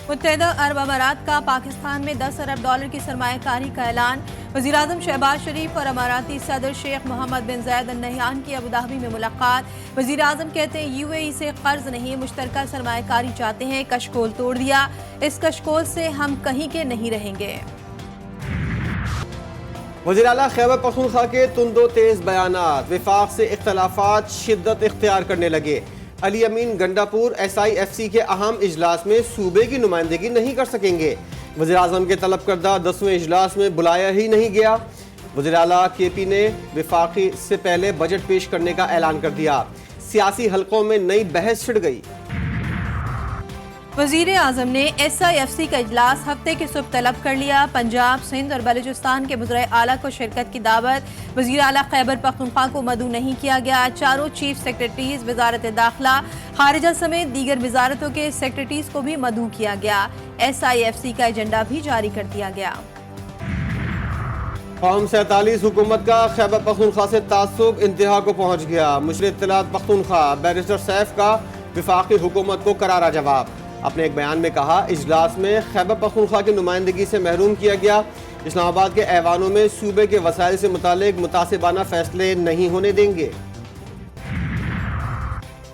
متحدہ عرب امارات کا پاکستان میں 10 ارب ڈالر کی سرمایہ کاری کا اعلان۔ وزیراعظم شہباز شریف اور اماراتی صدر شیخ محمد بن زاید ال نہیان کی ابوظہبی میں ملاقات۔ وزیراعظم کہتے ہیں UAE سے قرض نہیں، مشترکہ سرمایہ کاری چاہتے ہیں، کشکول توڑ دیا، اس کشکول سے ہم کہیں کے نہیں رہیں گے۔ وزیراعلیٰ خیبر پختونخوا کے تند و تیز بیانات، وفاق سے اختلافات شدت اختیار کرنے لگے۔ علی امین گنڈاپور SIFC کے اہم اجلاس میں صوبے کی نمائندگی نہیں کر سکیں گے۔ وزیراعظم کے طلب کردہ 10ویں اجلاس میں بلایا ہی نہیں گیا۔ وزیراعلیٰ KP نے وفاقی سے پہلے بجٹ پیش کرنے کا اعلان کر دیا۔ سیاسی حلقوں میں نئی بحث چھڑ گئی۔ وزیر اعظم نے SIFC کا اجلاس ہفتے کی صبح طلب کر لیا۔ پنجاب، سندھ اور بلوچستان کے وزرائے اعلیٰ کو شرکت کی دعوت۔ وزیر اعلیٰ خیبر پختونخوا کو مدعو نہیں کیا گیا۔ چاروں چیف سیکرٹریز، وزارت داخلہ، خارجہ سمیت دیگر وزارتوں کے سیکرٹریز کو بھی مدعو کیا گیا۔ SIFC کا ایجنڈا بھی جاری کر دیا گیا۔ قوم 47 حکومت کا خیبر پختونخوا سے تعصب انتہا کو پہنچ گیا۔ مشیر اطلاعات پختونخوا بیرسٹر سیف کا وفاقی حکومت کو کرارا جواب۔ اپنے ایک بیان میں کہا، اجلاس میں خیبر پختونخوا کی نمائندگی سے محروم کیا گیا۔ اسلام آباد کے ایوانوں میں صوبے کے وسائل سے متعلق متعصبانہ فیصلے نہیں ہونے دیں گے۔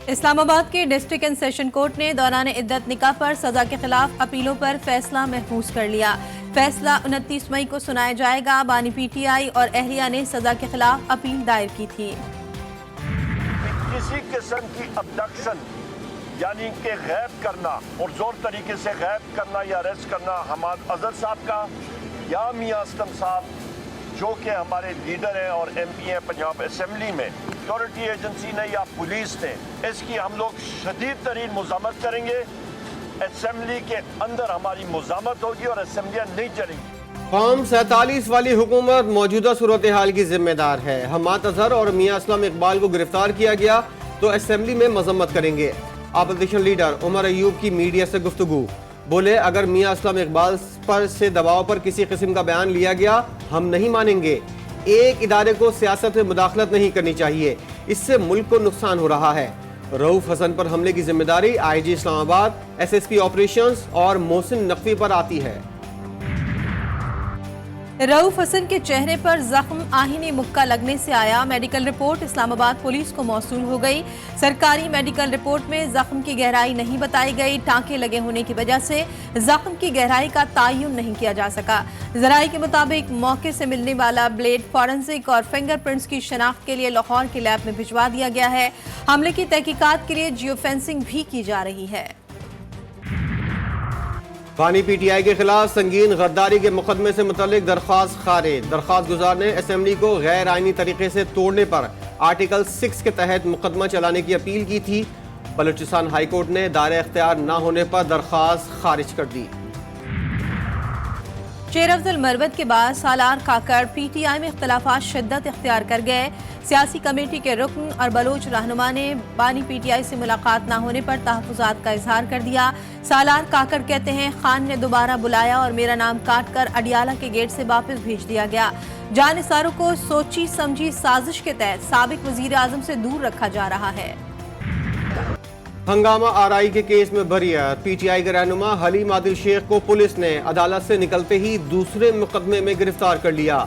اسلام آباد کے ڈسٹرکٹ اینڈ سیشن کورٹ نے دوران عدت نکاح پر سزا کے خلاف اپیلوں پر فیصلہ محفوظ کر لیا۔ فیصلہ 29 مئی کو سنایا جائے گا۔ بانی PTI اور اہلیہ نے سزا کے خلاف اپیل دائر کی تھی۔ کسی قسم کی ابڈکشن یعنی کہ غائب کرنا اور زور طریقے سے غائب کرنا یا اریسٹ کرنا حماد اظہر صاحب کا یا میاں اسلم صاحب جو کہ ہمارے لیڈر ہیں اور MP ہیں پنجاب اسمبلی میں، سیکورٹی ایجنسی نے یا پولیس نے، اس کی ہم لوگ شدید ترین مزاحمت کریں گے۔ اسمبلی کے اندر ہماری مزاحمت ہوگی اور اسمبلیاں نہیں چلیں گی۔ قوم 47 والی حکومت موجودہ صورتحال کی ذمہ دار ہے۔ حماد اظہر اور میاں اسلم اقبال کو گرفتار کیا گیا تو اسمبلی میں مذمت کریں گے۔ اپوزیشن لیڈر عمر ایوب کی میڈیا سے گفتگو، بولے اگر میاں اسلم اقبال پر سے دباؤ پر کسی قسم کا بیان لیا گیا ہم نہیں مانیں گے۔ ایک ادارے کو سیاست میں مداخلت نہیں کرنی چاہیے، اس سے ملک کو نقصان ہو رہا ہے۔ رؤوف حسن پر حملے کی ذمہ داری IG اسلام آباد، SSP آپریشنز اور محسن نقوی پر آتی ہے۔ رؤوف حسن کے چہرے پر زخم آہنی مکہ لگنے سے آیا۔ میڈیکل رپورٹ اسلام آباد پولیس کو موصول ہو گئی۔ سرکاری میڈیکل رپورٹ میں زخم کی گہرائی نہیں بتائی گئی۔ ٹانکے لگے ہونے کی وجہ سے زخم کی گہرائی کا تعین نہیں کیا جا سکا۔ ذرائع کے مطابق موقع سے ملنے والا بلیڈ فورنسک اور فنگر پرنٹس کی شناخت کے لیے لاہور کے لیب میں بھجوا دیا گیا ہے۔ حملے کی تحقیقات کے لیے جیو فینسنگ بھی کی جا رہی ہے۔ بانی PTI کے خلاف سنگین غداری کے مقدمے سے متعلق درخواست خارج۔ درخواست گزار نے اسمبلی کو غیر آئینی طریقے سے توڑنے پر آرٹیکل 6 کے تحت مقدمہ چلانے کی اپیل کی تھی۔ بلوچستان ہائی کورٹ نے دائرہ اختیار نہ ہونے پر درخواست خارج کر دی۔ شیر افضل مروت کے بعد سالار کاکڑ PTI میں اختلافات شدت اختیار کر گئے۔ سیاسی کمیٹی کے رکن اور بلوچ رہنما نے بانی PTI سے ملاقات نہ ہونے پر تحفظات کا اظہار کر دیا۔ سالار کاکڑ کہتے ہیں خان نے دوبارہ بلایا اور میرا نام کاٹ کر اڈیالہ کے گیٹ سے واپس بھیج دیا گیا۔ جانثاروں کو سوچی سمجھی سازش کے تحت سابق وزیر اعظم سے دور رکھا جا رہا ہے۔ ہنگامہ آرائی کے کیس میں بریت۔ PTI کے رہنما حلیم عادل شیخ کو پولیس نے عدالت سے نکلتے ہی دوسرے مقدمے میں گرفتار کر لیا۔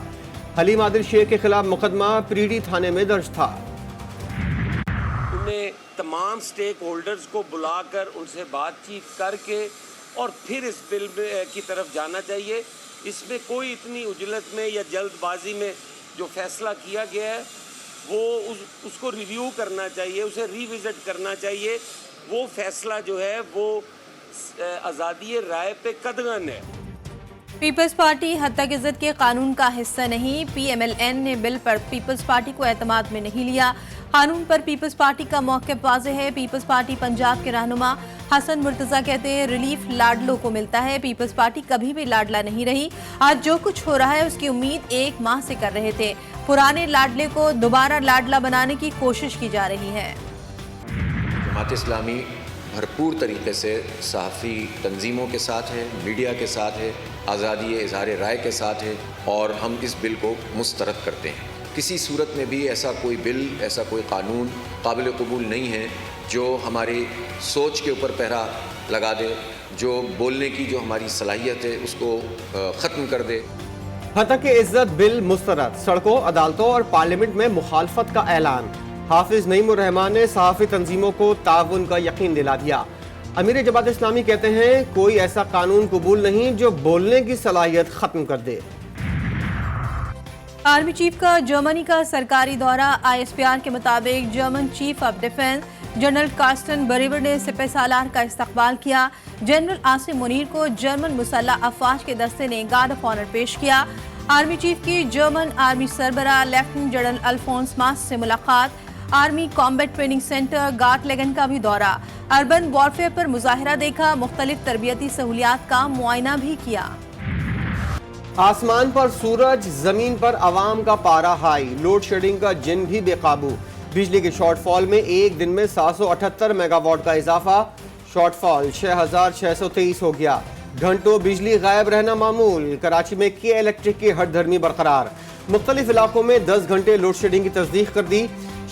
حلیم عادل شیخ کے خلاف مقدمہ پریڈی تھانے میں درج تھا۔ انہیں تمام سٹیک ہولڈرز کو بلا کر ان سے بات چیت کر کے اور پھر اس بل کی طرف جانا چاہیے۔ اس میں کوئی اتنی عجلت میں یا جلد بازی میں جو فیصلہ کیا گیا ہے وہ اس کو ریویو کرنا چاہیے، اسے ری وزٹ کرنا چاہیے۔ وہ فیصلہ جو ہے وہ آزادی رائے پہ قدغن ہے۔ پیپلز پارٹی حد تک عزت کے قانون کا حصہ نہیں۔ PMLN نے بل پر پیپلز پارٹی کو اعتماد میں نہیں لیا۔ قانون پر پیپلز پارٹی کا موقف واضح ہے۔ پیپلز پارٹی پنجاب کے رہنما حسن مرتضیٰ کہتے ہیں ریلیف لاڈلوں کو ملتا ہے، پیپلز پارٹی کبھی بھی لاڈلا نہیں رہی۔ آج جو کچھ ہو رہا ہے اس کی امید 1 ماہ سے کر رہے تھے۔ پرانے لاڈلے کو دوبارہ لاڈلا بنانے کی کوشش کی جا رہی ہے۔ جماعت اسلامی بھرپور طریقے سے صحافی تنظیموں کے ساتھ ہے، میڈیا کے ساتھ ہے، آزادی اظہار رائے کے ساتھ ہے اور ہم اس بل کو مسترد کرتے ہیں۔ کسی صورت میں بھی ایسا کوئی بل، ایسا کوئی قانون قابل قبول نہیں ہے جو ہماری سوچ کے اوپر پہرا لگا دے، جو بولنے کی جو ہماری صلاحیت ہے اس کو ختم کر دے۔ ہتک عزت بل مسترد، سڑکوں، عدالتوں اور پارلیمنٹ میں مخالفت کا اعلان۔ حافظ نعیم الرحمان نے صحافی تنظیموں کو تعاون کا یقین دلا دیا۔ امیر جماعت اسلامی کہتے ہیں کوئی ایسا قانون قبول نہیں جو بولنے کی صلاحیت ختم کر دے۔ آرمی چیف کا جرمنی کا سرکاری دورہ، ISPR کے مطابق German chief of defence general Carsten Breuer نے سپہ سالار کا استقبال کیا۔ جنرل عاصم منیر کو جرمن مسلح افواج کے دستے نے گارڈ آف آنر پیش کیا۔ آرمی چیف کی جرمن آرمی سربراہ لیفٹیننٹ جنرل الفونس ماس سے ملاقات۔ آرمی کامبیٹ ٹریننگ سینٹر گارٹ لیگن کا بھی دورہ، اربن وارفیئر پر مظاہرہ دیکھا، مختلف تربیتی سہولیات کا معائنہ بھی کیا۔ آسمان پر سورج، زمین پر عوام کا پارا ہائی، لوڈ شیڈنگ کا جن بھی بے قابو۔ بجلی کے شارٹ فال میں ایک دن میں 778 میگا واٹ کا اضافہ، شارٹ فال 6623 ہو گیا۔ گھنٹوں بجلی غائب رہنا معمول، کراچی میں کے الیکٹرک کی ہٹ دھرمی برقرار۔ مختلف علاقوں میں 10 گھنٹے لوڈ شیڈنگ کی تصدیق کر دی۔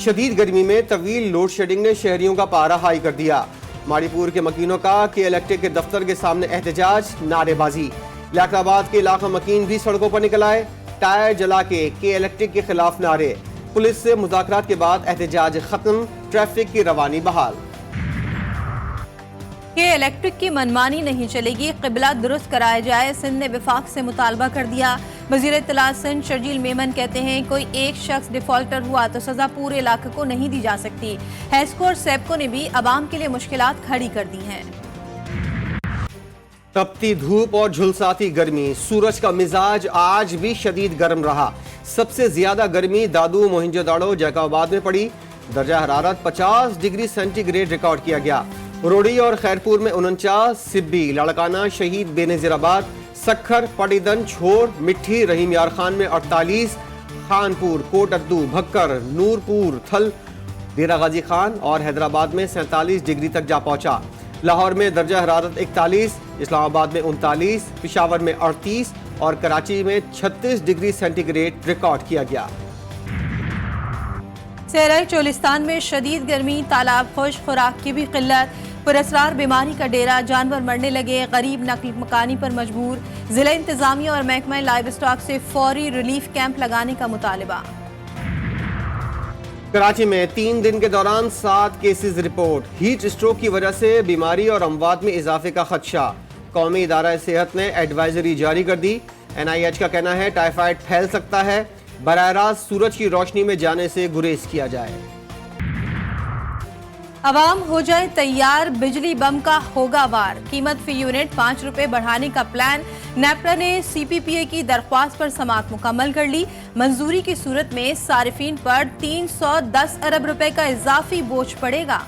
شدید گرمی میں طویل لوڈ شیڈنگ نے شہریوں کا پارا ہائی کر دیا۔ ماڑی پور کے مکینوں کا کے الیکٹرک کے دفتر کے سامنے احتجاج، نعرے بازی۔ لیاقت آباد کے علاقہ مکین بھی سڑکوں پر نکل آئے، ٹائر جلا کے الیکٹرک کے خلاف نعرے۔ پولیس سے مذاکرات کے بعد احتجاج ختم، ٹریفک کی روانی بحال۔ کہ الیکٹرک کی منمانی نہیں چلے گی، قبلہ درست کرایا جائے، سندھ نے وفاق سے مطالبہ کر دیا۔ وزیر اطلاعات سندھ شرجیل میمن کہتے ہیں کوئی ایک شخص ڈیفالٹر ہوا تو سزا پورے علاقے کو نہیں دی جا سکتی۔ ہیسکو اور سیپکو نے بھی عوام کے لیے مشکلات کھڑی کر دی ہیں۔ تپتی دھوپ اور جھلساتی گرمی، سورج کا مزاج آج بھی شدید گرم رہا۔ سب سے زیادہ گرمی دادو موہنجو داڑو جیکب آباد میں پڑی، درجہ حرارت 50 ڈگری سینٹی گریڈ ریکارڈ کیا گیا۔ روڑی اور خیرپور میں 49، سبی، لاڑکانہ، شہید بے نظیر آباد، سکھر، پٹیدن، چھور، مٹھی، رحیم یار خان میں 48، خانپور، کوٹ اردو، بھکر، نورپور، تھل، ڈیرہ غازی خان اور حیدرآباد میں 47 ڈگری تک جا پہنچا۔ لاہور میں درجہ حرارت 41، اسلام آباد میں 39، پشاور میں 38 اور کراچی میں 36 ڈگری سینٹی گریڈ ریکارڈ کیا گیا۔ صحرائی چولستان میں شدید گرمی، تالاب خشک، خوراک کی بھی قلت، پراسرار بیماری کا ڈیرہ، جانور مرنے لگے، غریب نقل مکانی پر مجبور۔ ضلع انتظامیہ اور محکمہ لائیو اسٹاک سے فوری ریلیف کیمپ لگانے کا مطالبہ۔ کراچی میں 3 دن کے دوران 7 کیسز رپورٹ، ہیٹ اسٹروک کی وجہ سے بیماری اور اموات میں اضافے کا خدشہ۔ قومی ادارہ صحت نے ایڈوائزری جاری کر دی۔ NIH کا کہنا ہے ٹائیفائڈ پھیل سکتا ہے، براہ راست سورج کی روشنی میں جانے سے گریز کیا جائے۔ عوام ہو جائے تیار، بجلی بم کا ہوگا وار، قیمت فی یونٹ 5 روپے بڑھانے کا پلان۔ نیپرا نے CPPA کی درخواست پر سماعت مکمل کر لی۔ منظوری کی صورت میں صارفین پر 310 ارب روپے کا اضافی بوجھ پڑے گا۔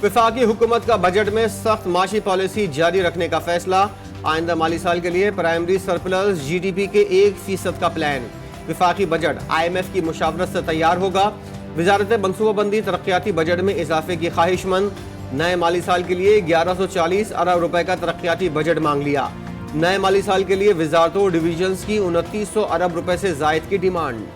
وفاقی حکومت کا بجٹ میں سخت معاشی پالیسی جاری رکھنے کا فیصلہ، آئندہ مالی سال کے لیے پرائمری سرپلس GDP کے 1% کا پلان۔ وفاقی بجٹ IMF کی مشاورت سے تیار ہوگا۔ وزارت منصوبہ بندی ترقیاتی بجٹ میں اضافے کی خواہش مند، نئے مالی سال کے لیے 1140 ارب روپے کا ترقیاتی بجٹ مانگ لیا۔ نئے مالی سال کے لیے وزارتوں اور ڈویژنز کی 2900 ارب روپے سے زائد کی ڈیمانڈ۔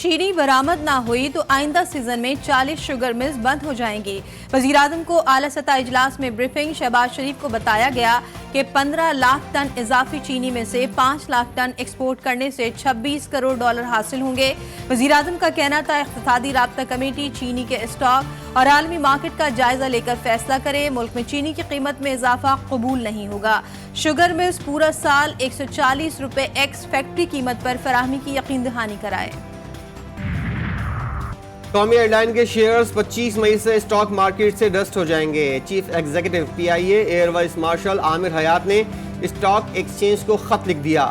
چینی برآمد نہ ہوئی تو آئندہ سیزن میں 40 شوگر ملز بند ہو جائیں گی۔ وزیراعظم کو اعلیٰ سطح اجلاس میں بریفنگ، شہباز شریف کو بتایا گیا کہ 15 لاکھ ٹن اضافی چینی میں سے 5 لاکھ ٹن ایکسپورٹ کرنے سے $26 کروڑ حاصل ہوں گے۔ وزیراعظم کا کہنا تھا اقتصادی رابطہ کمیٹی چینی کے اسٹاک اور عالمی مارکیٹ کا جائزہ لے کر فیصلہ کرے۔ ملک میں چینی کی قیمت میں اضافہ قبول نہیں ہوگا۔ شوگر ملز پورا سال 140 روپے ایکس فیکٹری قیمت پر فراہمی کی یقین دہانی کرائے۔ قومی ایئر لائن کے شیئرز 25 مئی سے اسٹاک مارکیٹ سے ڈسٹ ہو جائیں گے۔ Chief executive PIA air vice marshal Aamir Hayat نے اسٹاک ایکسچینج کو خط لکھ دیا۔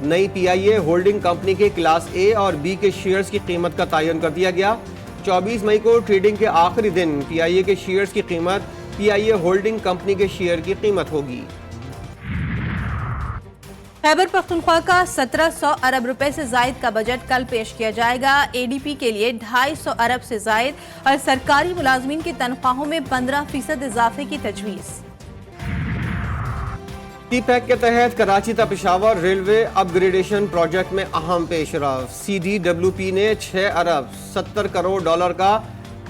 نئی PIA ہولڈنگ کمپنی کے کلاس A اور B کے شیئرز کی قیمت کا تعین کر دیا گیا۔ 24 مئی کو ٹریڈنگ کے آخری دن PIA کے شیئرز کی قیمت PIA ہولڈنگ کمپنی کے شیئر کی قیمت ہوگی۔ خیبر پختونخوا کا 1700 ارب روپے سے زائد کا بجٹ کل پیش کیا جائے گا۔ ADP کے لیے 250 ارب سے زائد اور سرکاری ملازمین کی تنخواہوں میں 15% اضافے کی تجویز۔ TPEC کے تحت کراچی تا پشاور ریلوے اپ گریڈیشن پروجیکٹ میں اہم پیش رفت۔ CDWP نے $6 ارب 70 کروڑ کا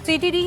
CTD